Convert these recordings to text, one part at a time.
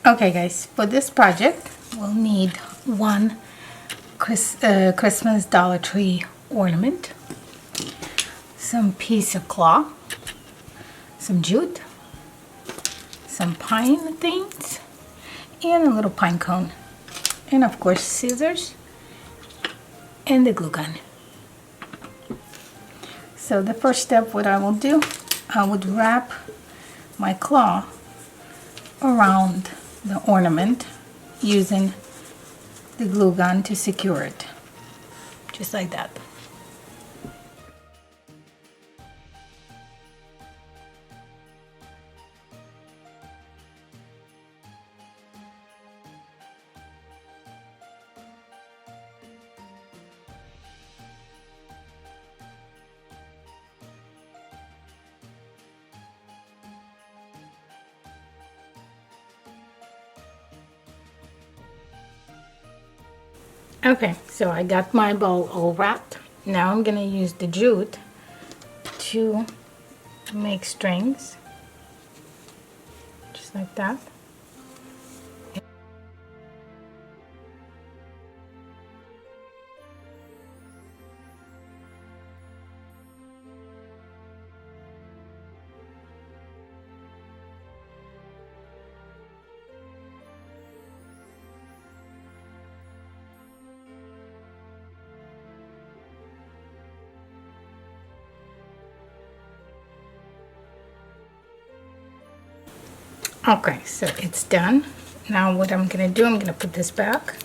Okay guys, for this project we'll need one Christmas Dollar Tree ornament, some piece of cloth, some jute, some pine things, and a little pine cone, and of course scissors and the glue gun. So the first step, what I will do, I would wrap my cloth around the ornament using the glue gun to secure it, just like that. Okay, so I got my bowl all wrapped. Now I'm gonna use the jute to make strings, just like that. Okay, so it's done. Now what I'm gonna do, I'm gonna put this back.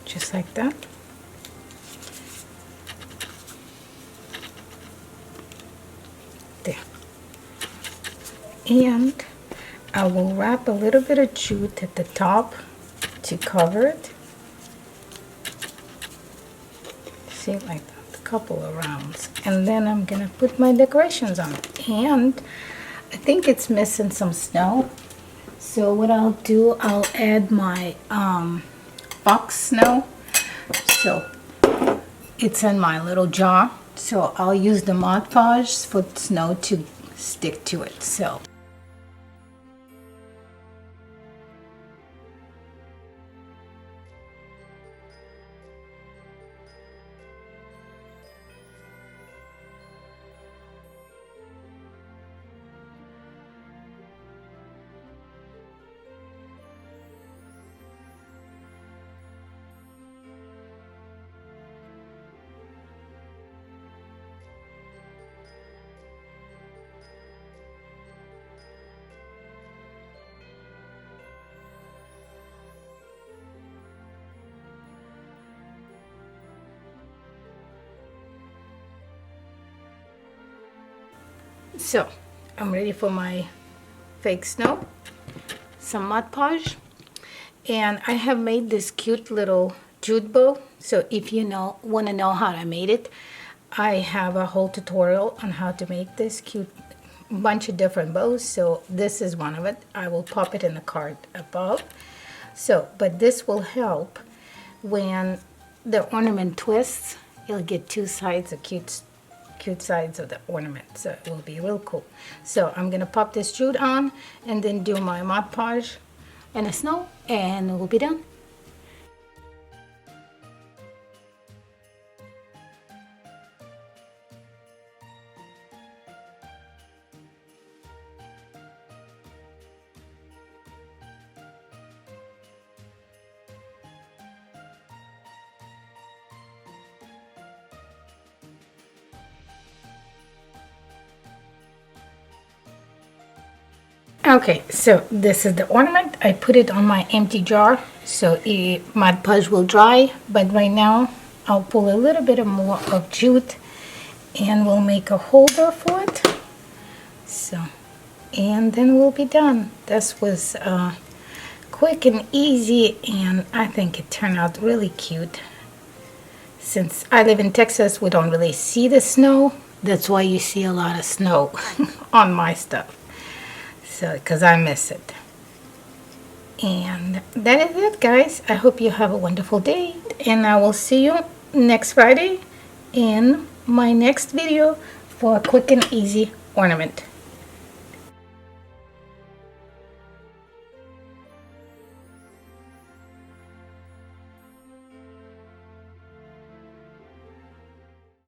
Just like that. There. And I will wrap a little bit of jute at the top to cover it. See, like that, a couple of rounds. And then I'm gonna put my decorations on it. And I think it's missing some snow. So what I'll do, I'll add my box snow. So it's in my little jar. So I'll use the Mod Podge for snow to stick to it. So I'm ready for my fake snow, some Mod Podge, and I have made this cute little jute bow. So if you want to know how I made it, I have a whole tutorial on how to make this cute bunch of different bows. So this is one of it. I will pop it in the card above. So, but this will help when the ornament twists. You'll get two sides of cute sides of the ornament, so it will be real cool. So I'm gonna pop this jute on and then do my Mod Podge and the snow, and we'll be done. Okay, so this is the ornament. I put it on my empty jar so Mod Podge will dry, but right now I'll pull a little bit more of jute and we'll make a holder for it. So, and then we'll be done. This was quick and easy, and I think it turned out really cute. Since I live in Texas, we don't really see the snow. That's why you see a lot of snow on my stuff. So, because I miss it. And that is it, guys. I hope you have a wonderful day, and I will see you next Friday in my next video for a quick and easy ornament.